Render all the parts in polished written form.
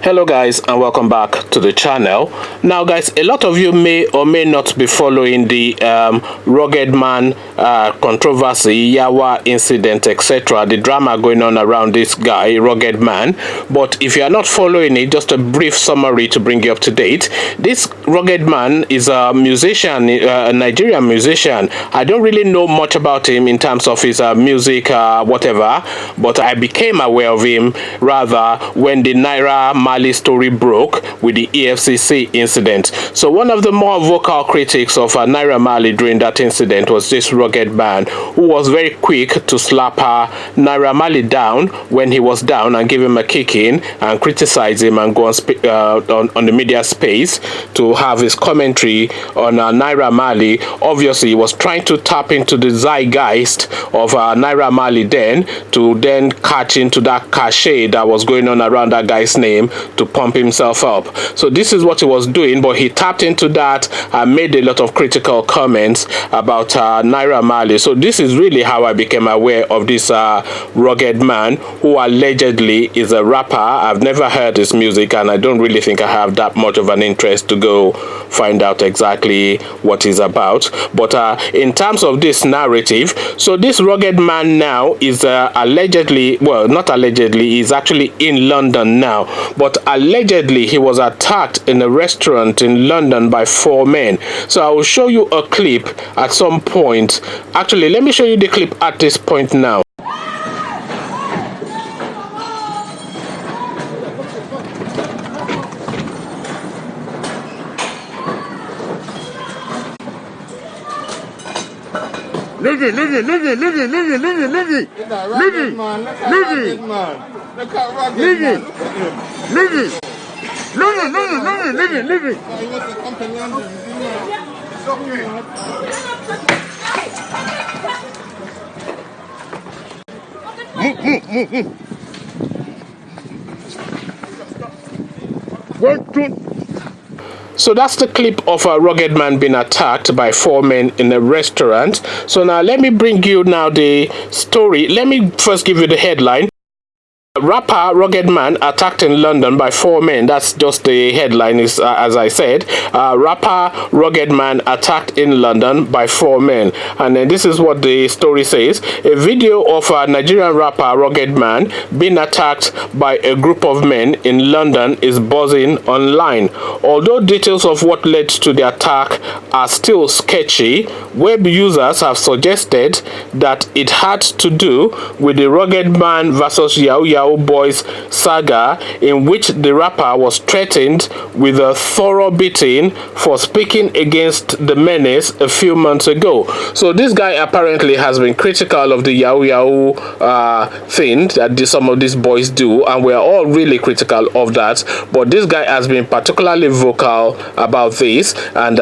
Hello guys, and welcome back to the channel. Now guys, a lot of you may or may not be following the Ruggedman controversy, Yawa incident, etc. The drama going on around this guy, Ruggedman. But if you are not following it, just a brief summary to bring you up to date. This Ruggedman is a musician, a Nigerian musician. I don't really know much about him in terms of his music, whatever, but I became aware of him rather when the NairaMarley story broke with the EFCC incident. So one of the more vocal critics of NairaMarley during that incident was this Ruggedman, who was very quick to slap NairaMarley down when he was down and give him a kick in and criticize him and go on the media space to have his commentary on NairaMarley. Obviously, he was trying to tap into the zeitgeist of NairaMarley then to then catch into that cachet that was going on around that guy's name to pump himself up. So this is what he was doing, but he tapped into that and made a lot of critical comments about NairaMarley. So this is really how I became aware of this Ruggedman, who allegedly is a rapper. I've never heard his music, and I don't really think I have that much of an interest to go find out exactly what he's about. But in terms of this narrative, so this Ruggedman now is allegedly, well, not allegedly, he's actually in London now, but allegedly he was attacked in a restaurant in London by 4 men. So I will show you a clip at some point. Actually, let me show you the clip at this point now. Lizzie. Look at So that's the clip of a Ruggedman being attacked by 4 men in a restaurant. So now let me bring you now the story. Let me first give you the headline. Rapper Ruggedman attacked in London by 4 men. That's just the headline, is as I said. Rapper Ruggedman attacked in London by 4 men. And then this is what the story says. A video of a Nigerian rapper Ruggedman being attacked by a group of men in London is buzzing online. Although details of what led to the attack are still sketchy, web users have suggested that it had to do with the Ruggedman versus Yawa Boys saga, in which the rapper was threatened with a thorough beating for speaking against the menace a few months ago. So this guy apparently has been critical of the Yawa thing that some of these boys do, and we are all really critical of that. But this guy has been particularly vocal about this, and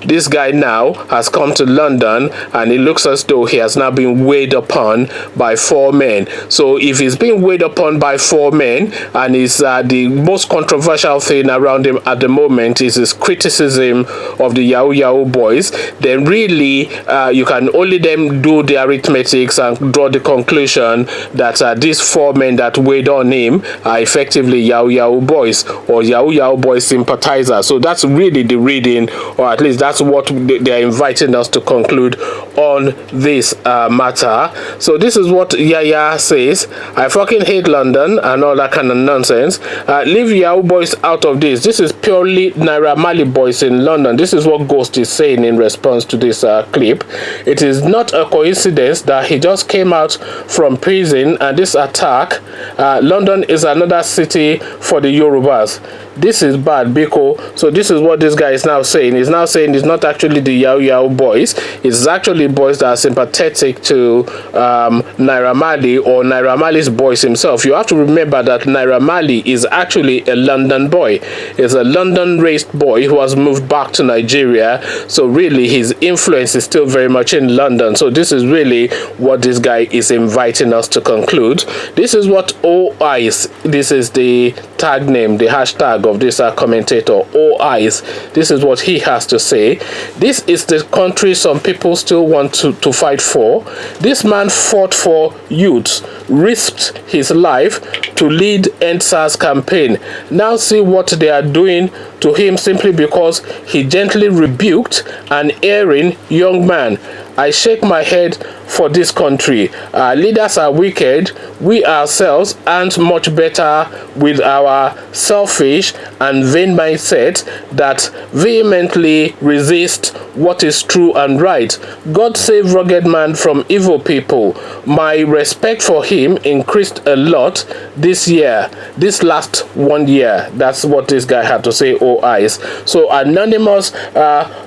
this guy now has come to London, and it looks as though he has now been weighed upon by 4 men. So if he's being weighed upon by 4 men, and is the most controversial thing around him at the moment is his criticism of the Yawa boys, then really you can only then do the arithmetics and draw the conclusion that these 4 men that weighed on him are effectively Yawa boys or Yawa boys sympathizers. So that's really the reading, or at least that's what they are inviting us to conclude on this matter. So this is what Yaya says: I fucking hate London and all that kind of nonsense. Leave Yawa boys out of this. This is purely NairaMarley boys in London. This is what Ghost is saying in response to this clip. It is not a coincidence that he just came out from prison and this attack. London is another city for the Yorubas. This is bad, Biko. So this is what this guy is now saying. He's now saying it's not actually the Yawa boys. It's actually boys that are sympathetic to NairaMarley, or NairaMarley's boys himself. You have to remember that NairaMarley is actually a London boy. He's a London-raised boy who has moved back to Nigeria. So really his influence is still very much in London. So this is really what this guy is inviting us to conclude. This is what OIs, this is the tag name, the hashtag of this commentator, All Eyes. This is what he has to say. This is the country some people still want to fight for. This man fought for youths, risked his life to lead NSAS campaign. Now see what they are doing to him simply because he gently rebuked an erring young man. I shake my head for this country. Our leaders are wicked. We ourselves aren't much better with our selfish and vain mindset that vehemently resist what is true and right. God save Ruggedman from evil people. My respect for him increased a lot this year, this last 1 year. That's what this guy had to say, All Eyes. So Anonymous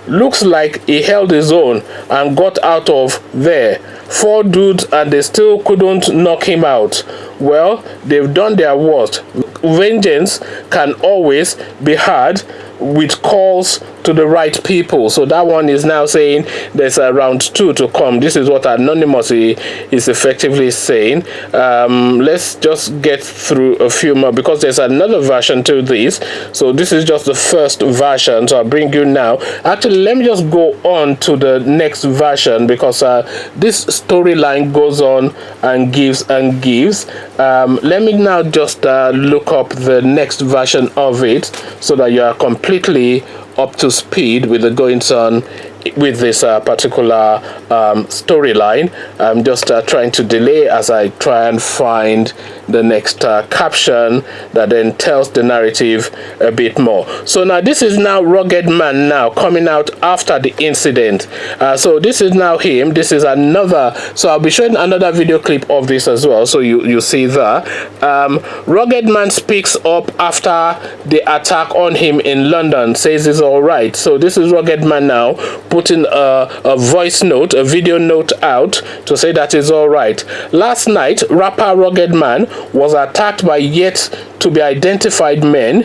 looks like he held his own and got out of there. 4 dudes and they still couldn't knock him out. Well, they've done their worst. Vengeance can always be had with calls to the right people. So that one is now saying there's a round 2 to come. This is what Anonymous is effectively saying. Let's just get through a few more because there's another version to this. So this is just the first version. So I'll bring you now. Actually, let me just go on to the next version because this storyline goes on and gives and gives. Let me now just look up the next version of it so that you are completely up to speed with the goings on with this particular storyline. I'm just trying to delay as I try and find the next caption that then tells the narrative a bit more. So now this is now Ruggedman now coming out after the incident. So this is now him. This is another. So I'll be showing another video clip of this as well. So you see that. Ruggedman speaks up after the attack on him in London. Says it's all right. So this is Ruggedman now putting a voice note, a video note out to say that is all right. Last night, rapper Ruggedman was attacked by yet to be identified men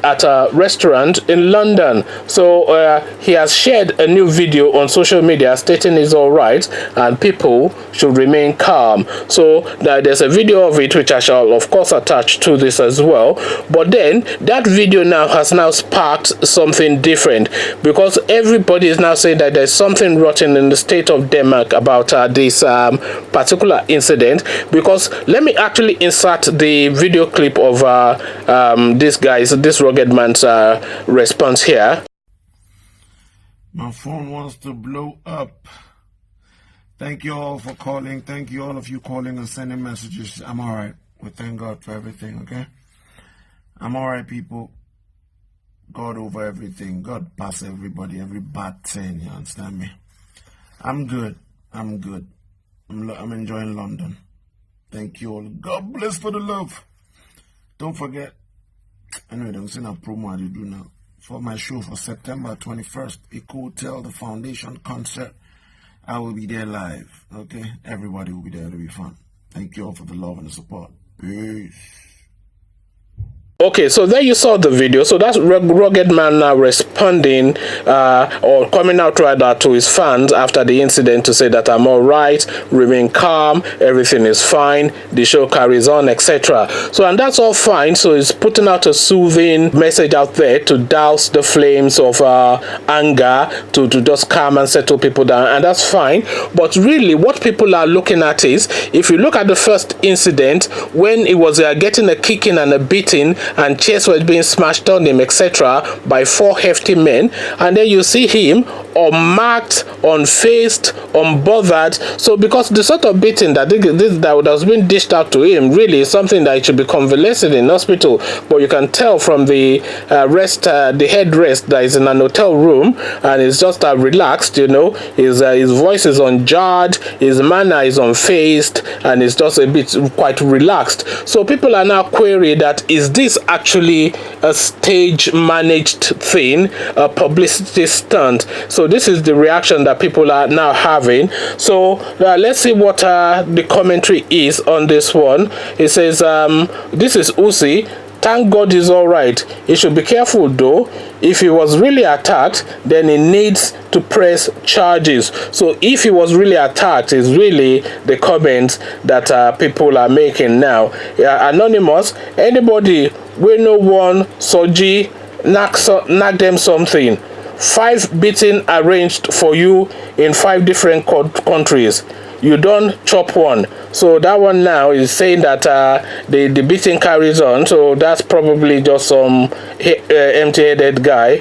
at a restaurant in London. So he has shared a new video on social media stating it's all right and people should remain calm. So there's a video of it which I shall of course attach to this as well. But then that video now has now sparked something different because everybody is now saying that there's something rotten in the state of Denmark about this particular incident. Because let me actually insert the video clip of this Ruggedman's response here. My phone wants to blow up. Thank you all for calling. Thank you all of you calling and sending messages. I'm all right. We thank God for everything, okay? I'm all right, people. God over everything. God pass everybody, every bad thing, you understand me? I'm good. I'm good. I'm enjoying London. Thank you all. God bless for the love. Don't forget, anyway, I'm seeing a promo I do now for my show for September 21st. Eco Hotel, the Foundation concert. I will be there live, okay? Everybody will be there. It'll be fun. Thank you all for the love and the support. Peace. Okay, so there you saw the video. So that's Ruggedman now responding or coming out rather to his fans after the incident to say that I'm all right, remain calm, everything is fine, the show carries on, etc. So and that's all fine. So he's putting out a soothing message out there to douse the flames of anger, to just calm and settle people down, and that's fine. But really what people are looking at is, if you look at the first incident when he was getting a kicking and a beating and chairs were being smashed on him, etc., by 4 hefty men, and then you see him unmarked, unfazed, unbothered. So because the sort of beating that has been dished out to him really is something that should be convalescent in hospital, but you can tell from the the headrest that is in an hotel room, and it's just relaxed, you know. His voice is unjarred, his manner is unfazed, and it's just a bit quite relaxed. So people are now querying that, is this actually a stage managed thing, a publicity stunt? So this is the reaction that people are now having. So let's see what the commentary is on this one. It says, this is Uzi. Thank God he's all right. He should be careful though. If he was really attacked, then he needs to press charges. So if he was really attacked is really the comments that people are making now. Anonymous, anybody we no one soji knack them something. 5 beating arranged for you in 5 different countries. You don't chop one. So that one now is saying that the beating carries on. So that's probably just some empty-headed guy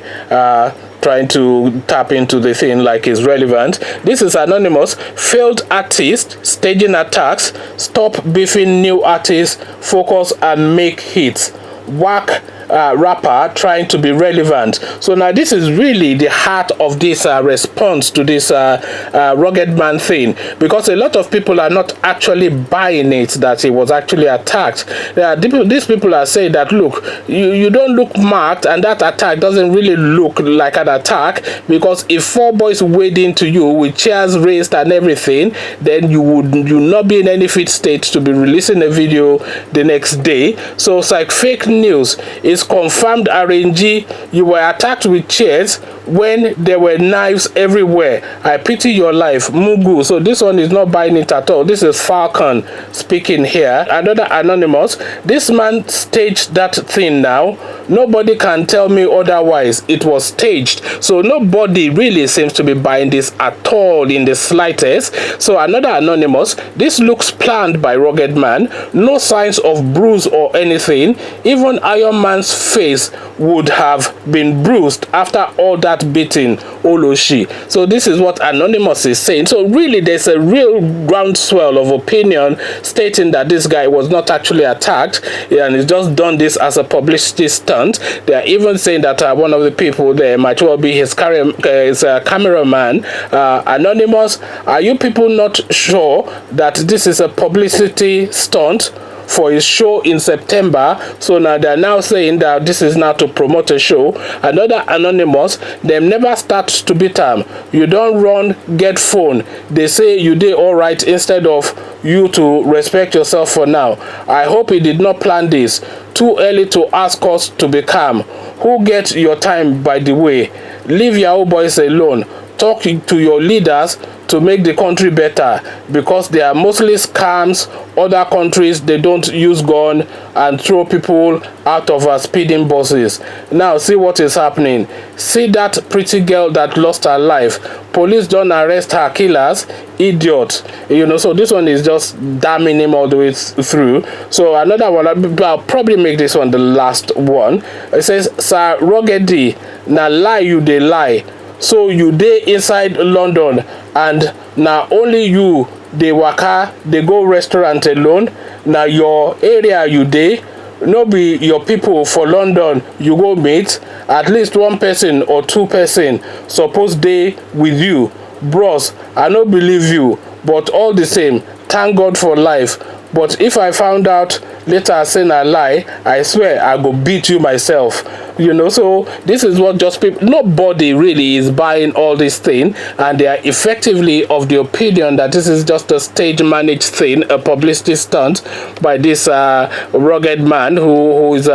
trying to tap into the thing like it's relevant. This is anonymous. Failed artist staging attacks. Stop beefing new artists. Focus and make hits. Whack rapper trying to be relevant. So now this is really the heart of this response to this Ruggedman thing, because a lot of people are not actually buying it that he was actually attacked. These people are saying that, look, you don't look marked, and that attack doesn't really look like an attack, because if 4 boys wade into you with chairs raised and everything, then you would not be in any fit state to be releasing a video the next day. So it's like fake news. It's confirmed. RNG, you were attacked with chairs when there were knives everywhere. I pity your life, Mugu. So this one is not buying it at all. This is Falcon speaking here. Another anonymous. This man staged that thing now. Nobody can tell me otherwise. It was staged. So nobody really seems to be buying this at all in the slightest. So another anonymous. This looks planned by Ruggedman. No signs of bruise or anything. Even Iron Man's face would have been bruised after all that beating. Oloshi. So this is what anonymous is saying. So really there's a real groundswell of opinion stating that this guy was not actually attacked and he's just done this as a publicity stunt. They are even saying that one of the people there might well be his cameraman. Anonymous, are you people not sure that this is a publicity stunt for his show in September? So now they're now saying that this is now to promote a show. Another anonymous, them never start to beat them. You don't run, get phone. They say you did all right instead of you to respect yourself for now. I hope he did not plan this. Too early to ask us to be calm. Who gets your time, by the way? Leave your boys alone. Talk to your leaders to make the country better, because they are mostly scams. Other countries, they don't use gun and throw people out of speeding buses. Now see what is happening. See that pretty girl that lost her life. Police don't arrest her killers. Idiot. You know, so this one is just damning him all the way through. So another one, I'll probably make this one the last one. It says, Sir Ruggedy, na lie you dey lie. So you dey inside London and now only you dey waka dey go restaurant alone. Now your area you dey, no be your people for London you go meet. At least 1 person or 2 person suppose dey with you. Bros, I no believe you, but all the same, thank God for life. But if I found out later saying I lie, I swear I go beat you myself. You know, so this is what just people, nobody really is buying all this thing, and they are effectively of the opinion that this is just a stage managed thing, a publicity stunt by this rugged man who is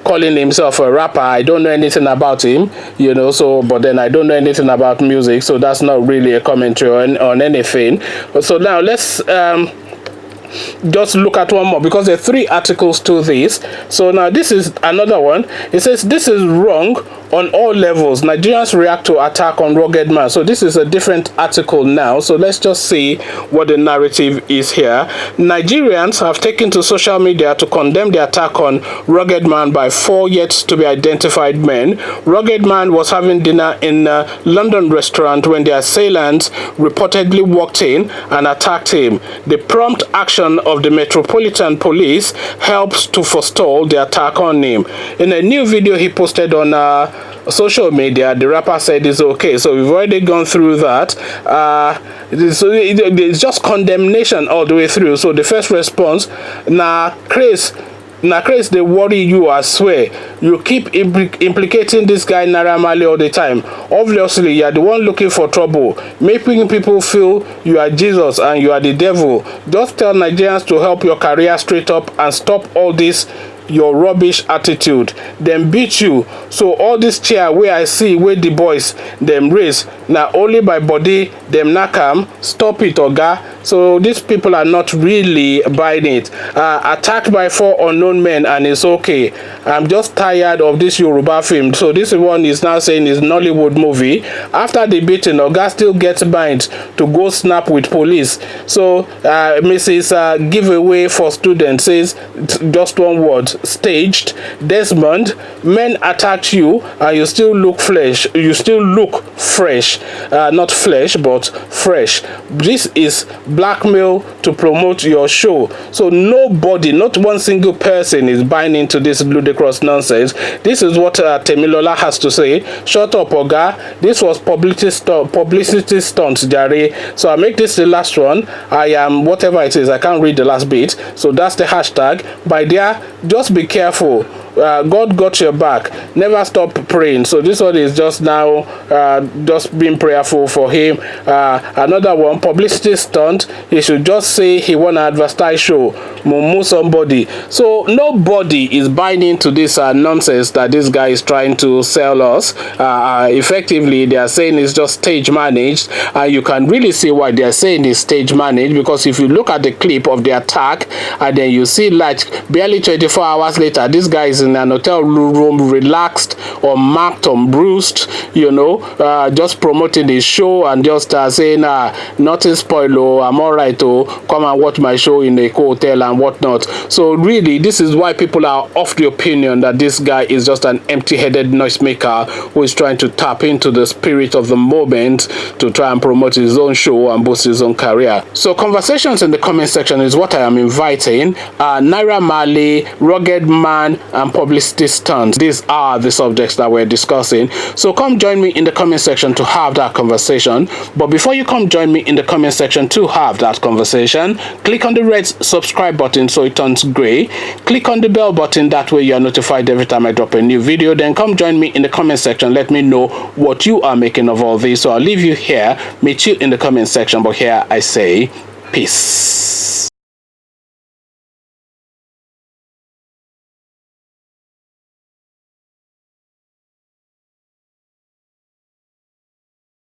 calling himself a rapper. I don't know anything about him, you know, so, but then I don't know anything about music, so that's not really a commentary on anything. So now let's just look at one more, because there are 3 articles to this. So now this is another one. It says this is wrong on all levels. Nigerians react to attack on Ruggedman. So this is a different article now. So let's just see what the narrative is here. Nigerians have taken to social media to condemn the attack on Ruggedman by 4 yet to be identified men. Ruggedman was having dinner in a London restaurant when the assailants reportedly walked in and attacked him. The prompt action of the Metropolitan Police helps to forestall the attack on him. In a new video he posted on social media, the rapper said it's okay. So we've already gone through that. So it's just condemnation all the way through. So the first response, Chris, they worry you, I swear. You keep implicating this guy NairaMarley all the time. Obviously, you are the one looking for trouble, making people feel you are Jesus and you are the devil. Just tell Nigerians to help your career straight up and stop all this your rubbish attitude. Them beat you. So all this chair where I see where the boys them raise, now only by body them nakam. Stop it, oga. So these people are not really buying it. Attacked by 4 unknown men and it's okay. I'm just tired of this Yoruba film. So this one is now saying is Nollywood movie. After the beating, Oga still gets bind to go snap with police. So Mrs. Giveaway for students says just one word: staged. Desmond, men attacked you and you still look fresh. You still look fresh, not flesh but fresh. This is blackmail to promote your show. So nobody, not one single person is buying into this ludicrous nonsense. This is what Temilola has to say. Shut up, Oga. This was publicity stunt, Jare. So I make this the last one. I am whatever it is. I can't read the last bit. So that's the hashtag. By there, just be careful. God got your back. Never stop praying. So this one is just now just being prayerful for him. Another one, publicity stunt. He should just say he want to advertise show. Mumu somebody. So nobody is buying into this nonsense that this guy is trying to sell us. Effectively, they are saying it's just stage managed, and you can really see why they are saying it's stage managed, because if you look at the clip of the attack and then you see like barely 24 hours later, this guy is in an hotel room, relaxed, unmarked, unbruised, you know, just promoting his show and just saying nothing spoil, oh, I'm all right, oh, come and watch my show in a hotel and whatnot. So really, this is why people are of the opinion that this guy is just an empty-headed noisemaker who is trying to tap into the spirit of the moment to try and promote his own show and boost his own career. So conversations in the comment section is what I am inviting. NairaMarley, Ruggedman, and publicity stunts. These are the subjects that we're discussing. So come join me in the comment section to have that conversation. But before you come join me in the comment section to have that conversation, click on the red subscribe button so it turns gray. Click on the bell button, that way you are notified every time I drop a new video. Then come join me in the comment section. Let me know what you are making of all this. So I'll leave you here, meet you in the comment section. But here I say peace.